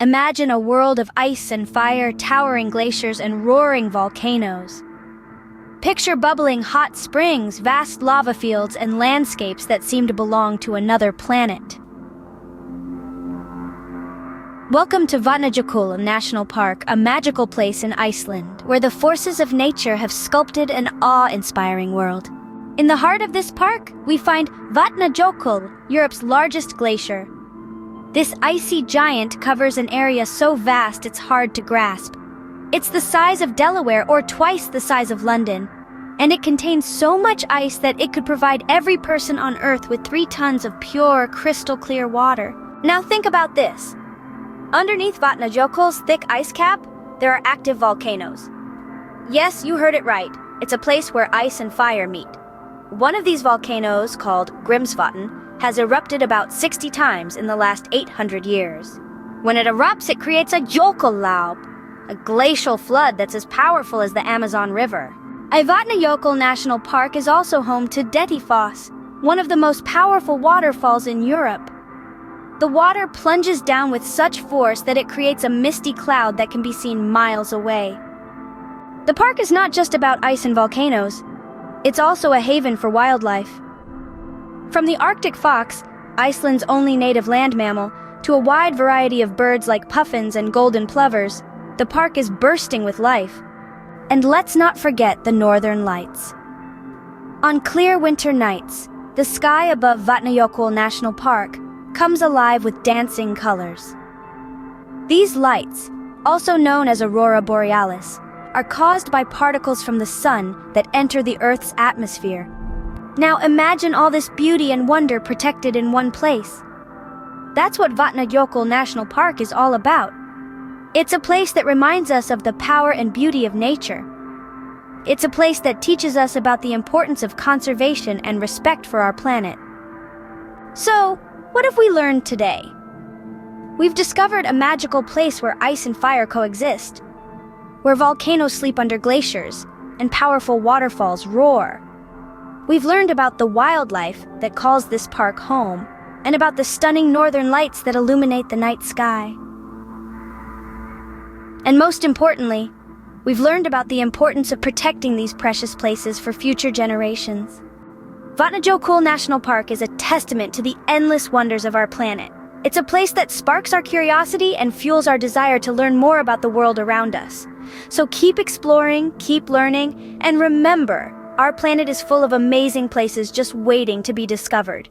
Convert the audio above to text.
Imagine a world of ice and fire, towering glaciers, and roaring volcanoes. Picture bubbling hot springs, vast lava fields, and landscapes that seem to belong to another planet. Welcome to Vatnajökull National Park, a magical place in Iceland, where the forces of nature have sculpted an awe-inspiring world. In the heart of this park, we find Vatnajökull, Europe's largest glacier. This icy giant covers an area so vast it's hard to grasp. It's the size of Delaware or twice the size of London, and it contains so much ice that it could provide every person on Earth with 3 tons of pure, crystal-clear water. Now think about this. Underneath Vatnajökull's thick ice cap, there are active volcanoes. Yes, you heard it right. It's a place where ice and fire meet. One of these volcanoes, called Grimsvatn, has erupted about 60 times in the last 800 years. When it erupts, it creates a jökullaub, a glacial flood that's as powerful as the Amazon River. Vatnajökull National Park is also home to Dettifoss, one of the most powerful waterfalls in Europe. The water plunges down with such force that it creates a misty cloud that can be seen miles away. The park is not just about ice and volcanoes. It's also a haven for wildlife. From the Arctic fox, Iceland's only native land mammal, to a wide variety of birds like puffins and golden plovers, the park is bursting with life. And let's not forget the northern lights. On clear winter nights, the sky above Vatnajökull National Park comes alive with dancing colors. These lights, also known as aurora borealis, are caused by particles from the sun that enter the Earth's atmosphere. Now imagine all this beauty and wonder protected in one place. That's what Vatnajökull National Park is all about. It's a place that reminds us of the power and beauty of nature. It's a place that teaches us about the importance of conservation and respect for our planet. So, what have we learned today? We've discovered a magical place where ice and fire coexist, where volcanoes sleep under glaciers and powerful waterfalls roar. We've learned about the wildlife that calls this park home, and about the stunning northern lights that illuminate the night sky. And most importantly, we've learned about the importance of protecting these precious places for future generations. Vatnajökull National Park is a testament to the endless wonders of our planet. It's a place that sparks our curiosity and fuels our desire to learn more about the world around us. So keep exploring, keep learning, and remember, our planet is full of amazing places just waiting to be discovered.